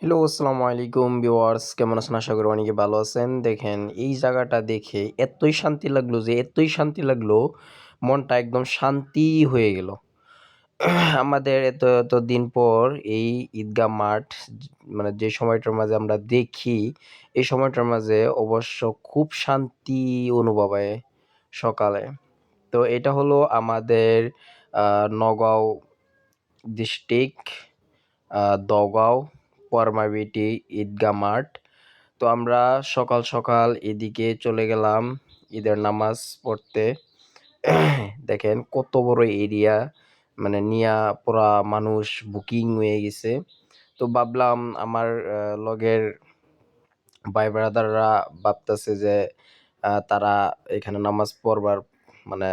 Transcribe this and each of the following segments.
Hello, আসসালামু আলাইকুম viewers, কেমন আছেন? আশা করি অনেকে ভালো আছেন। দেখেন এই জায়গাটা দেখে এতই শান্তি লাগলো যে এতই শান্তি লাগলো, মনটা একদম শান্তি হয়ে গেল। আমাদের এত দিন পর এই ঈদগাহ মাঠ মানে যে সময়টার মাঝে আমরা দেখি, এই সময়টার মাঝে অবশ্য খুব শান্তি অনুভব হয় সকালে। তো এটা হলো আমাদের নওগাঁও ডিস্ট্রিক্ট, দগাঁও পরমাবিটি ঈদগাহ মাঠ। তো আমরা সকাল এদিকে চলে গেলাম ঈদের নামাজ পড়তে। দেখেন কত বড় এরিয়া, মানে নিয়া পুরা মানুষ বুকিং হয়ে গেছে। তো ভাবলাম আমার লগের ভাই ব্রাদাররা ভাবতেছে যে তারা এখানে নামাজ পড়বার মানে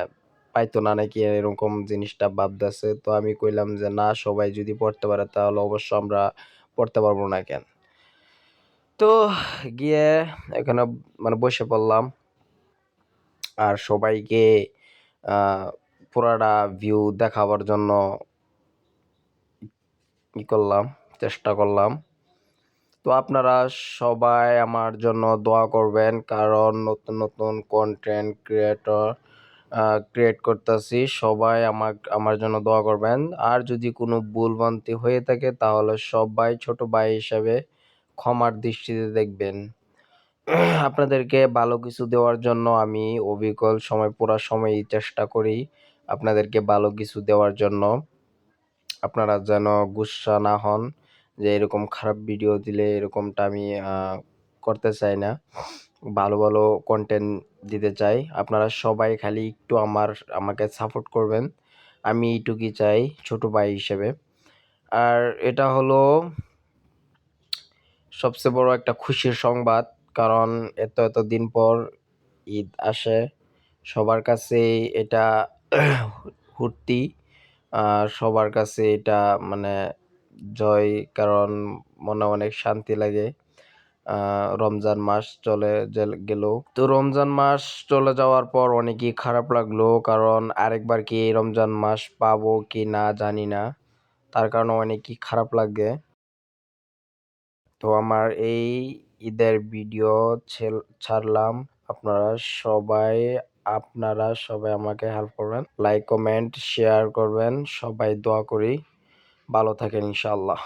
পাইতো না নাকি, এরকম জিনিসটা ভাবতেছে। তো আমি কইলাম যে না, সবাই যদি পড়তে পারে তাহলে অবশ্য আমরা পড়তে পারবো না কেন। তো গিয়ে এখানে মানে বসে পড়লাম আর সবাইকে পুরাটা ভিউ দেখাবার জন্য করলাম, চেষ্টা করলাম। তো আপনারা সবাই আমার জন্য দোয়া করবেন, কারণ নতুন কন্টেন্ট ক্রিয়েট করতেছি। সবাই আমার জন্য দোয়া করবেন। আর যদি কোনো ভুলভ্রান্তি হয়ে থাকে তাহলে সবাই ছোট ভাই হিসাবে ক্ষমার দৃষ্টিতে দেখবেন। আপনাদেরকে ভালো কিছু দেওয়ার জন্য আমি অবিকল পুরা সময়ই চেষ্টা করি আপনাদেরকে ভালো কিছু দেওয়ার জন্য। আপনারা যেন গুস্সা না হন যে এরকম খারাপ ভিডিও দিলে, এরকমটা আমি করতে চাই না। ভালো কন্টেন্ট দিতে চাই। আপনারা সবাই খালি একটু আমাকে সাপোর্ট করবেন। আমি এইটুকুই চাই ছোট ভাই হিসেবে। আর এটা হলো সবচেয়ে বড় একটা খুশির সংবাদ, কারণ এত দিন পর ঈদ আসে। সবার কাছে এটা ফুর্তি, আর সবার কাছে এটা মানে জয়, কারণ মনে অনেক শান্তি লাগে। রমজান মাস চলে গেল। তো রমজান মাস চলে যাওয়ার পর অনেকই খারাপ লাগলো, কারণ আরেকবার কি এই রমজান মাস পাবো কি না জানি না, তার কারণে অনেকই খারাপ লাগে। তো আমার এই ঈদের ভিডিও ছাড়লাম। আপনারা সবাই আমাকে হেল্প করবেন, লাইক কমেন্ট শেয়ার করবেন। সবাই দোয়া করি ভালো থাকেন ইনশাআল্লাহ।